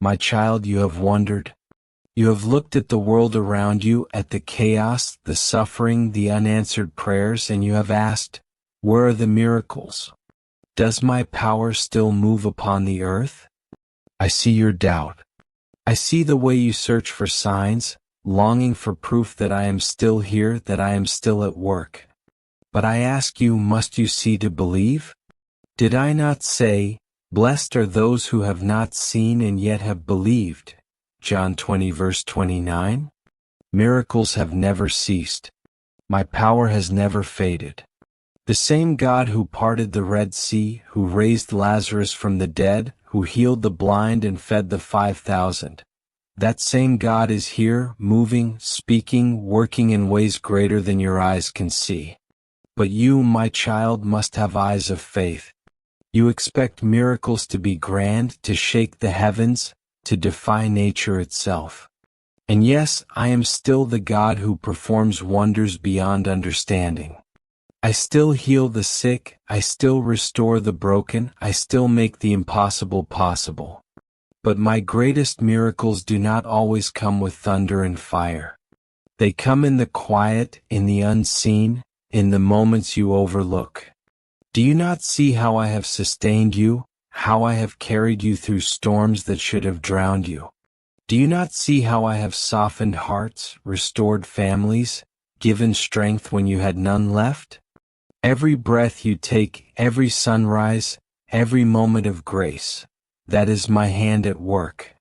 My child, you have wondered. You have looked at the world around you, at the chaos, the suffering, the unanswered prayers, and you have asked, where are the miracles? Does my power still move upon the earth? I see your doubt. I see the way you search for signs, longing for proof that I am still here, that I am still at work. But I ask you, must you see to believe? Did I not say, blessed are those who have not seen and yet have believed? John 20 verse 29. Miracles have never ceased. My power has never faded. The same God who parted the Red Sea, who raised Lazarus from the dead, who healed the blind and fed the 5,000. That same God is here, moving, speaking, working in ways greater than your eyes can see. But you, my child, must have eyes of faith. You expect miracles to be grand, to shake the heavens, to defy nature itself. And yes, I am still the God who performs wonders beyond understanding. I still heal the sick, I still restore the broken, I still make the impossible possible. But my greatest miracles do not always come with thunder and fire. They come in the quiet, in the unseen, in the moments you overlook. Do you not see how I have sustained you, how I have carried you through storms that should have drowned you? Do you not see how I have softened hearts, restored families, given strength when you had none left? Every breath you take, every sunrise, every moment of grace, that is my hand at work.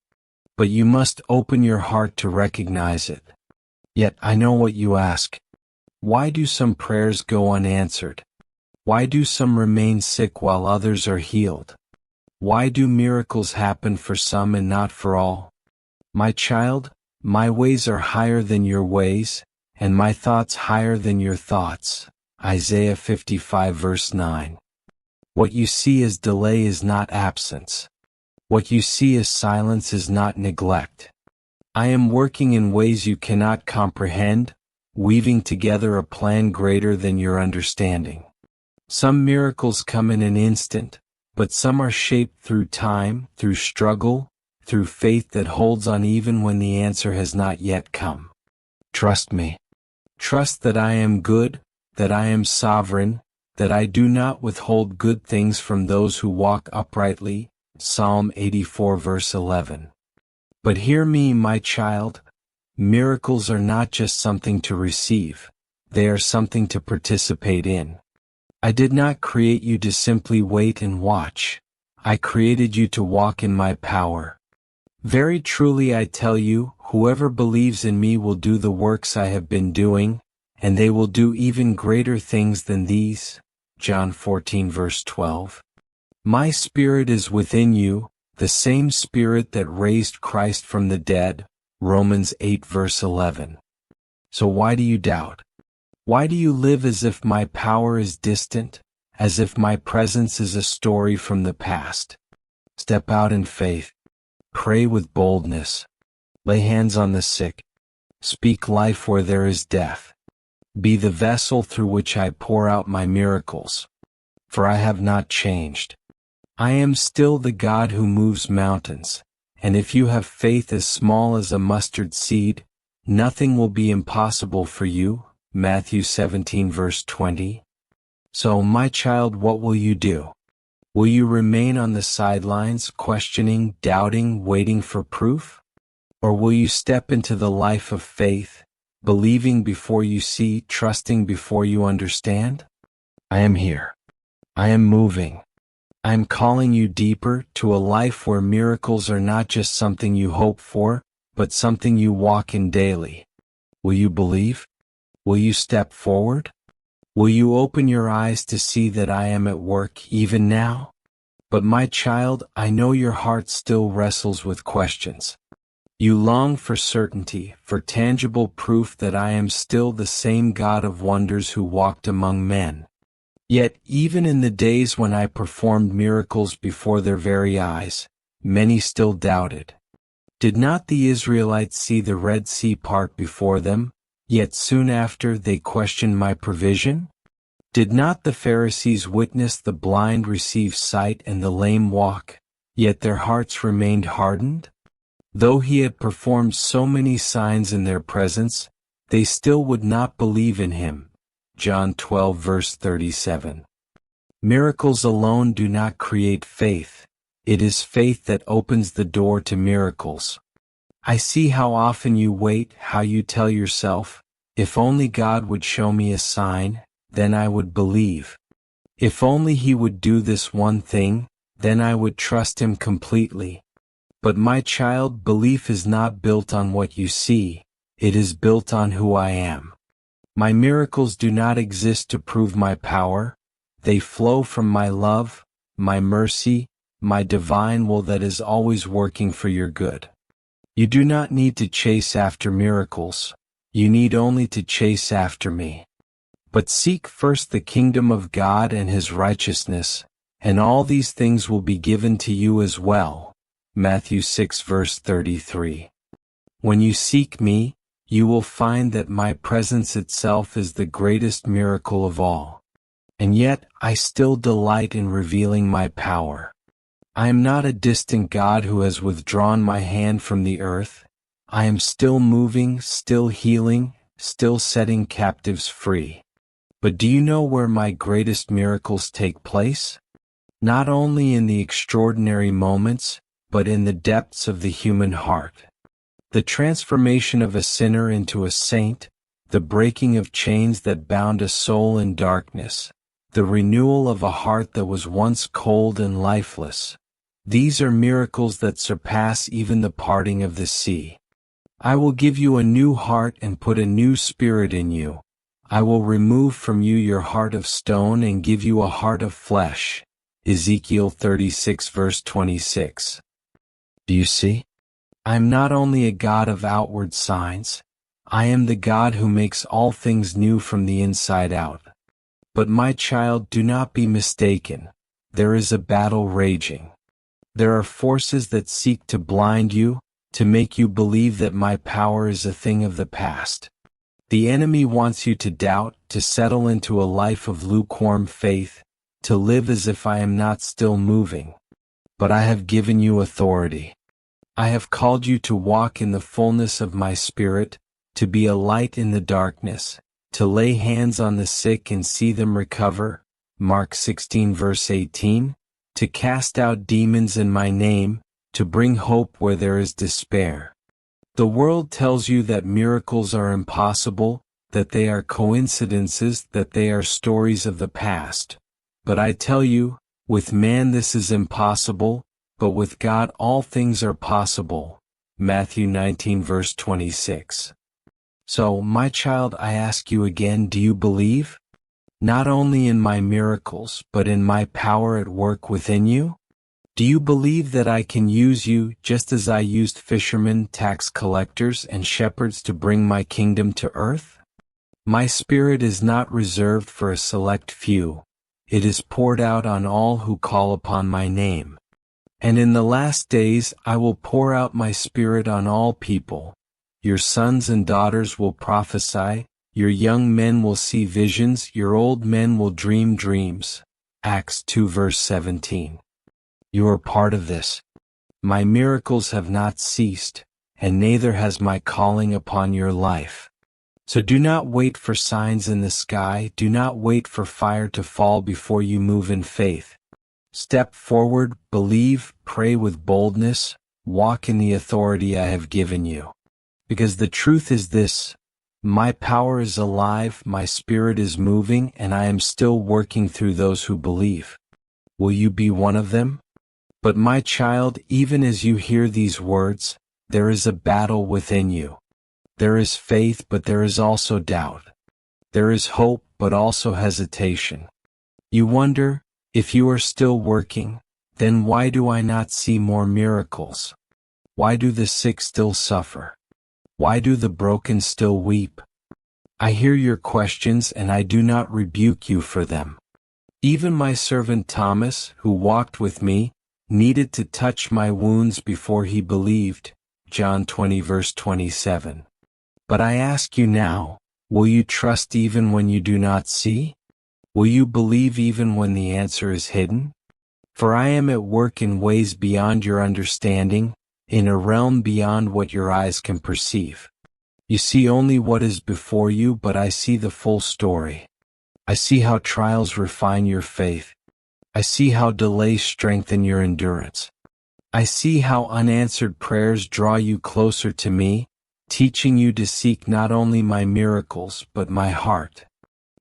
But you must open your heart to recognize it. Yet I know what you ask. Why do some prayers go unanswered? Why do some remain sick while others are healed? Why do miracles happen for some and not for all? My child, my ways are higher than your ways, and my thoughts higher than your thoughts. Isaiah 55 verse 9. What you see as delay is not absence. What you see as silence is not neglect. I am working in ways you cannot comprehend, weaving together a plan greater than your understanding. Some miracles come in an instant, but some are shaped through time, through struggle, through faith that holds on even when the answer has not yet come. Trust me. Trust that I am good, that I am sovereign, that I do not withhold good things from those who walk uprightly. Psalm 84 verse 11. But hear me, my child. Miracles are not just something to receive. They are something to participate in. I did not create you to simply wait and watch. I created you to walk in my power. Very truly I tell you, whoever believes in me will do the works I have been doing, and they will do even greater things than these. John 14 verse 12. My Spirit is within you, the same Spirit that raised Christ from the dead. Romans 8 verse 11. So why do you doubt? Why do you live as if my power is distant, as if my presence is a story from the past? Step out in faith. Pray with boldness. Lay hands on the sick. Speak life where there is death. Be the vessel through which I pour out my miracles. For I have not changed. I am still the God who moves mountains, and if you have faith as small as a mustard seed, nothing will be impossible for you. Matthew 17 verse 20. So, my child, what will you do? Will you remain on the sidelines, questioning, doubting, waiting for proof? Or will you step into the life of faith, believing before you see, trusting before you understand? I am here. I am moving. I am calling you deeper to a life where miracles are not just something you hope for, but something you walk in daily. Will you believe? Will you step forward? Will you open your eyes to see that I am at work even now? But my child, I know your heart still wrestles with questions. You long for certainty, for tangible proof that I am still the same God of wonders who walked among men. Yet, even in the days when I performed miracles before their very eyes, many still doubted. Did not the Israelites see the Red Sea part before them, yet soon after they questioned my provision? Did not the Pharisees witness the blind receive sight and the lame walk, yet their hearts remained hardened? Though he had performed so many signs in their presence, they still would not believe in him. John 12 verse 37. Miracles alone do not create faith. It is faith that opens the door to miracles. I see how often you wait, how you tell yourself, if only God would show me a sign, then I would believe. If only he would do this one thing, then I would trust him completely. But my child, belief is not built on what you see, it is built on who I am. My miracles do not exist to prove my power, they flow from my love, my mercy, my divine will that is always working for your good. You do not need to chase after miracles, you need only to chase after me. But seek first the kingdom of God and his righteousness, and all these things will be given to you as well. Matthew 6 verse 33. When you seek me, you will find that my presence itself is the greatest miracle of all. And yet, I still delight in revealing my power. I am not a distant God who has withdrawn my hand from the earth. I am still moving, still healing, still setting captives free. But do you know where my greatest miracles take place? Not only in the extraordinary moments, but in the depths of the human heart. The transformation of a sinner into a saint, the breaking of chains that bound a soul in darkness, the renewal of a heart that was once cold and lifeless. These are miracles that surpass even the parting of the sea. I will give you a new heart and put a new spirit in you. I will remove from you your heart of stone and give you a heart of flesh. Ezekiel 36 verse 26. Do you see? I am not only a God of outward signs, I am the God who makes all things new from the inside out. But my child, do not be mistaken. There is a battle raging. There are forces that seek to blind you, to make you believe that my power is a thing of the past. The enemy wants you to doubt, to settle into a life of lukewarm faith, to live as if I am not still moving. But I have given you authority. I have called you to walk in the fullness of my Spirit, to be a light in the darkness, to lay hands on the sick and see them recover, Mark 16 verse 18, to cast out demons in my name, to bring hope where there is despair. The world tells you that miracles are impossible, that they are coincidences, that they are stories of the past. But I tell you, with man this is impossible, but with God all things are possible. Matthew 19 verse 26. So, my child, I ask you again, do you believe? Not only in my miracles, but in my power at work within you? Do you believe that I can use you just as I used fishermen, tax collectors, and shepherds to bring my kingdom to earth? My Spirit is not reserved for a select few. It is poured out on all who call upon my name. And in the last days I will pour out my Spirit on all people. Your sons and daughters will prophesy, your young men will see visions, your old men will dream dreams. Acts 2 verse 17. You are part of this. My miracles have not ceased, and neither has my calling upon your life. So do not wait for signs in the sky, do not wait for fire to fall before you move in faith. Step forward, believe, pray with boldness, walk in the authority I have given you. Because the truth is this, my power is alive, my Spirit is moving, and I am still working through those who believe. Will you be one of them? But my child, even as you hear these words, there is a battle within you. There is faith, but there is also doubt. There is hope, but also hesitation. You wonder, if you are still working, then why do I not see more miracles? Why do the sick still suffer? Why do the broken still weep? I hear your questions and I do not rebuke you for them. Even my servant Thomas, who walked with me, needed to touch my wounds before he believed. John 20 verse 27. But I ask you now, will you trust even when you do not see? Will you believe even when the answer is hidden? For I am at work in ways beyond your understanding, in a realm beyond what your eyes can perceive. You see only what is before you, but I see the full story. I see how trials refine your faith. I see how delays strengthen your endurance. I see how unanswered prayers draw you closer to me, teaching you to seek not only my miracles but my heart.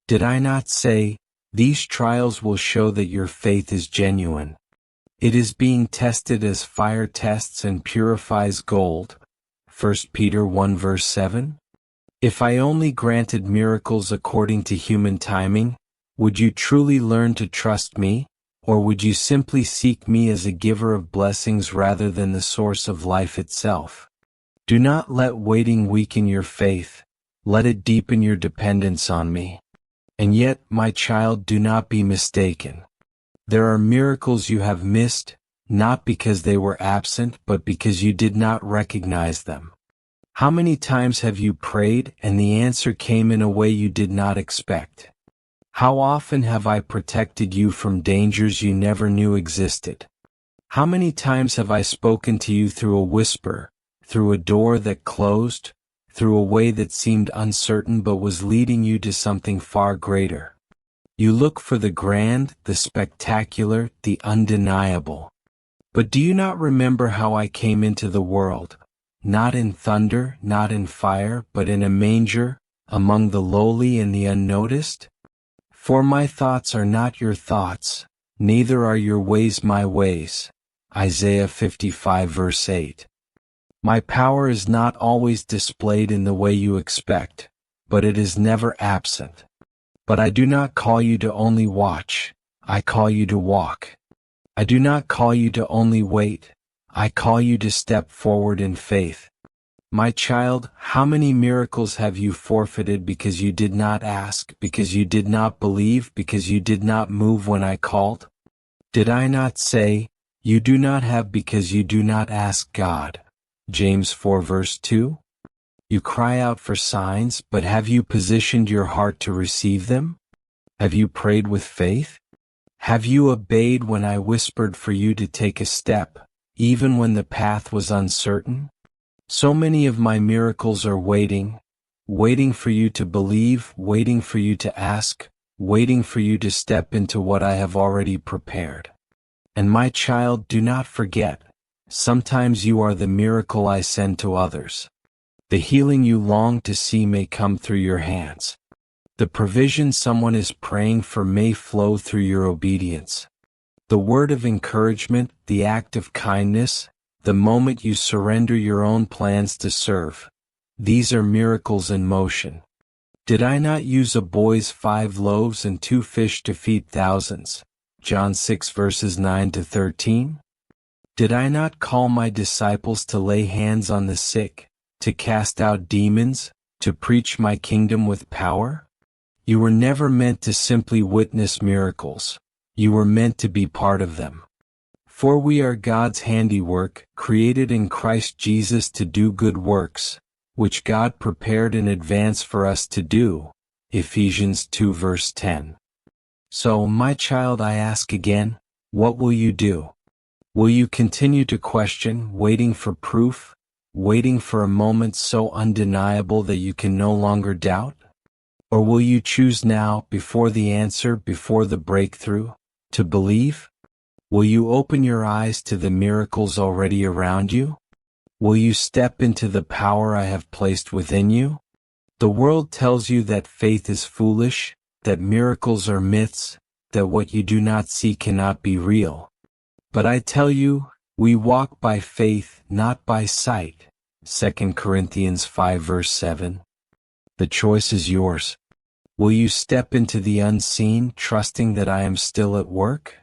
Did I not say, these trials will show that your faith is genuine? It is being tested as fire tests and purifies gold. 1 Peter 1 verse 7. If I only granted miracles according to human timing, would you truly learn to trust me, or would you simply seek me as a giver of blessings rather than the source of life itself? Do not let waiting weaken your faith, let it deepen your dependence on me. And yet, my child, do not be mistaken. There are miracles you have missed, not because they were absent, but because you did not recognize them. How many times have you prayed and the answer came in a way you did not expect? How often have I protected you from dangers you never knew existed? How many times have I spoken to you through a whisper, through a door that closed, through a way that seemed uncertain but was leading you to something far greater? You look for the grand, the spectacular, the undeniable. But do you not remember how I came into the world? Not in thunder, not in fire, but in a manger, among the lowly and the unnoticed? For my thoughts are not your thoughts, neither are your ways my ways. Isaiah 55 verse 8. My power is not always displayed in the way you expect, but it is never absent. But I do not call you to only watch, I call you to walk. I do not call you to only wait, I call you to step forward in faith. My child, how many miracles have you forfeited because you did not ask, because you did not believe, because you did not move when I called? Did I not say, you do not have because you do not ask God? James 4 verse 2. You cry out for signs, but have you positioned your heart to receive them? Have you prayed with faith? Have you obeyed when I whispered for you to take a step, even when the path was uncertain? So many of my miracles are waiting for you to believe, waiting for you to ask, waiting for you to step into what I have already prepared. And my child, do not forget, sometimes you are the miracle I send to others. The healing you long to see may come through your hands. The provision someone is praying for may flow through your obedience. The word of encouragement, the act of kindness, the moment you surrender your own plans to serve. These are miracles in motion. Did I not use a boy's 5 loaves and 2 fish to feed thousands? John 6 verses 9 to 13. Did I not call my disciples to lay hands on the sick, to cast out demons, to preach my kingdom with power? You were never meant to simply witness miracles. You were meant to be part of them. For we are God's handiwork, created in Christ Jesus to do good works, which God prepared in advance for us to do. Ephesians 2 verse 10. So, my child, I ask again, what will you do? Will you continue to question, waiting for proof, waiting for a moment so undeniable that you can no longer doubt? Or will you choose now, before the answer, before the breakthrough, to believe? Will you open your eyes to the miracles already around you? Will you step into the power I have placed within you? The world tells you that faith is foolish, that miracles are myths, that what you do not see cannot be real. But I tell you, we walk by faith, not by sight. 2 Corinthians 5 verse 7. The choice is yours. Will you step into the unseen, trusting that I am still at work?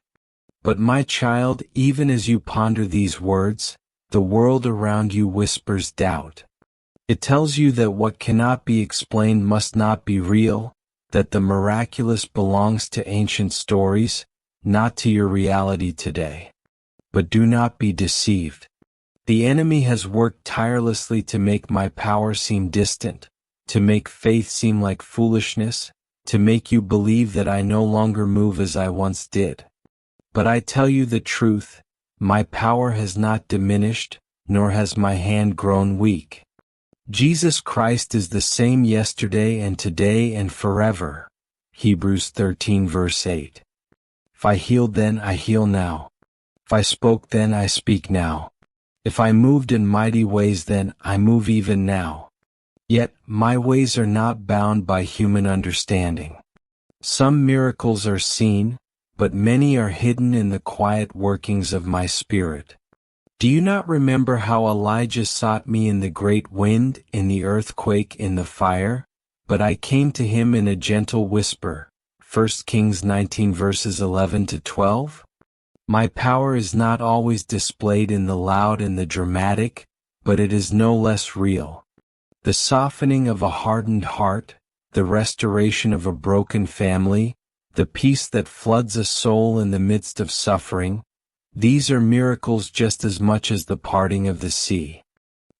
But my child, even as you ponder these words, the world around you whispers doubt. It tells you that what cannot be explained must not be real, that the miraculous belongs to ancient stories, not to your reality today. But do not be deceived. The enemy has worked tirelessly to make my power seem distant, to make faith seem like foolishness, to make you believe that I no longer move as I once did. But I tell you the truth, my power has not diminished, nor has my hand grown weak. Jesus Christ is the same yesterday and today and forever. Hebrews 13 verse 8. If I healed then, I heal now. If I spoke then, I speak now. If I moved in mighty ways then, I move even now. Yet, my ways are not bound by human understanding. Some miracles are seen, but many are hidden in the quiet workings of my spirit. Do you not remember how Elijah sought me in the great wind, in the earthquake, in the fire? But I came to him in a gentle whisper. 1 Kings 19 verses 11 to 12. My power is not always displayed in the loud and the dramatic, but it is no less real. The softening of a hardened heart, the restoration of a broken family, the peace that floods a soul in the midst of suffering, these are miracles just as much as the parting of the sea.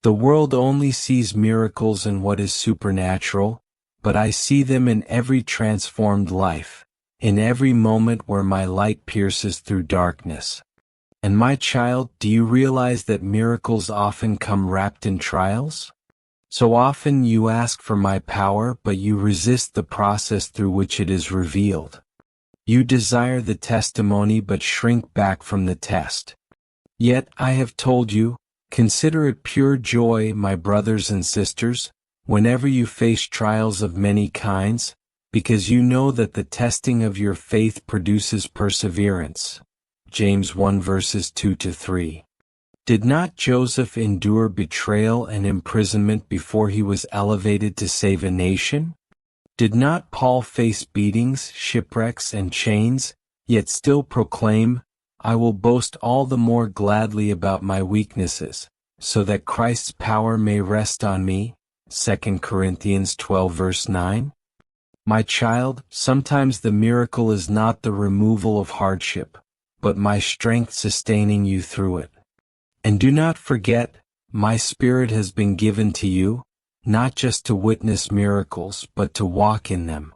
The world only sees miracles in what is supernatural, but I see them in every transformed life, in every moment where my light pierces through darkness. And my child, do you realize that miracles often come wrapped in trials? So often you ask for my power, but you resist the process through which it is revealed. You desire the testimony but shrink back from the test. Yet I have told you, consider it pure joy, my brothers and sisters, whenever you face trials of many kinds, because you know that the testing of your faith produces perseverance. James 1 verses 2 to 3. Did not Joseph endure betrayal and imprisonment before he was elevated to save a nation? Did not Paul face beatings, shipwrecks, and chains, yet still proclaim, I will boast all the more gladly about my weaknesses, so that Christ's power may rest on me? 2 Corinthians 12 verse 9. My child, sometimes the miracle is not the removal of hardship, but my strength sustaining you through it. And do not forget, my Spirit has been given to you, not just to witness miracles, but to walk in them.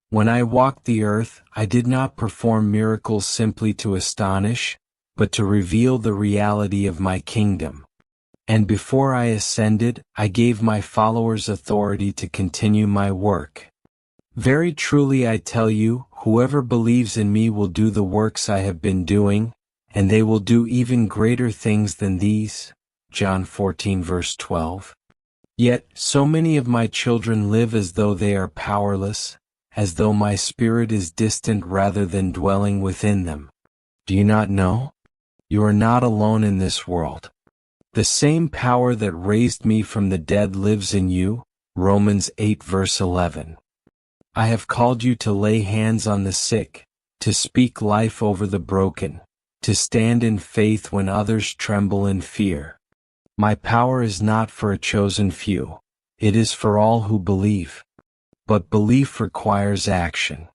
When I walked the earth, I did not perform miracles simply to astonish, but to reveal the reality of my kingdom. And before I ascended, I gave my followers authority to continue my work. Very truly I tell you, whoever believes in me will do the works I have been doing, and they will do even greater things than these. John 14 verse 12. Yet, so many of my children live as though they are powerless, as though my spirit is distant rather than dwelling within them. Do you not know? You are not alone in this world. The same power that raised me from the dead lives in you. Romans 8 verse 11. I have called you to lay hands on the sick, to speak life over the broken, to stand in faith when others tremble in fear. My power is not for a chosen few, it is for all who believe. But belief requires action.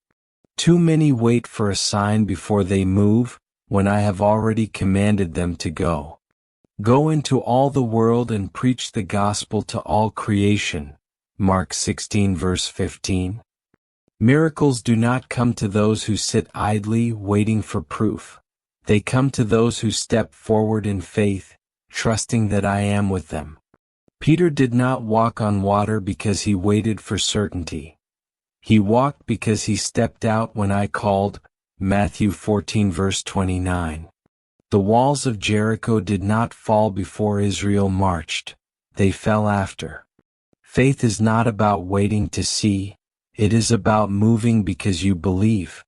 Too many wait for a sign before they move, when I have already commanded them to go. Go into all the world and preach the gospel to all creation. Mark 16 verse 15. Miracles do not come to those who sit idly waiting for proof. They come to those who step forward in faith, trusting that I am with them. Peter did not walk on water because he waited for certainty. He walked because he stepped out when I called. Matthew 14 verse 29. The walls of Jericho did not fall before Israel marched. They fell after. Faith is not about waiting to see. It is about moving because you believe.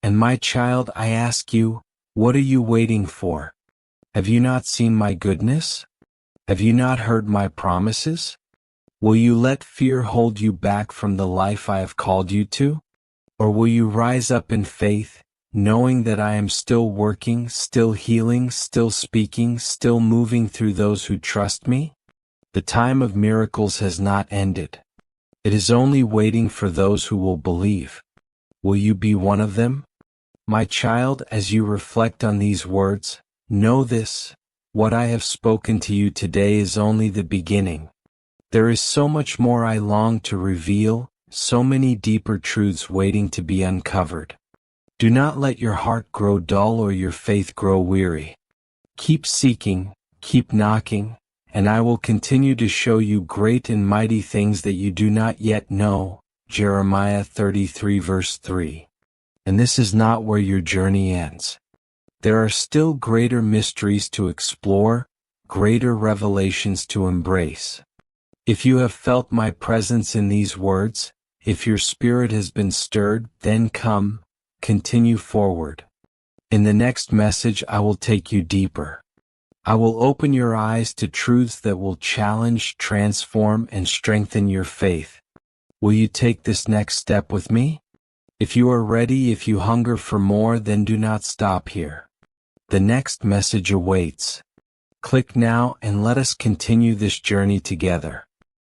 And my child, I ask you, what are you waiting for? Have you not seen my goodness? Have you not heard my promises? Will you let fear hold you back from the life I have called you to? Or will you rise up in faith, knowing that I am still working, still healing, still speaking, still moving through those who trust me? The time of miracles has not ended. It is only waiting for those who will believe. Will you be one of them? My child, as you reflect on these words, know this, what I have spoken to you today is only the beginning. There is so much more I long to reveal, so many deeper truths waiting to be uncovered. Do not let your heart grow dull or your faith grow weary. Keep seeking, Keep knocking, and I will continue to show you great and mighty things that you do not yet know. Jeremiah 33 verse 3. And this is not where your journey ends. There are still greater mysteries to explore, greater revelations to embrace. If you have felt my presence in these words, if your spirit has been stirred, then come, continue forward. In the next message I will take you deeper. I will open your eyes to truths that will challenge, transform, and strengthen your faith. Will you take this next step with me? If you are ready, if you hunger for more, then do not stop here. The next message awaits. Click now and let us continue this journey together.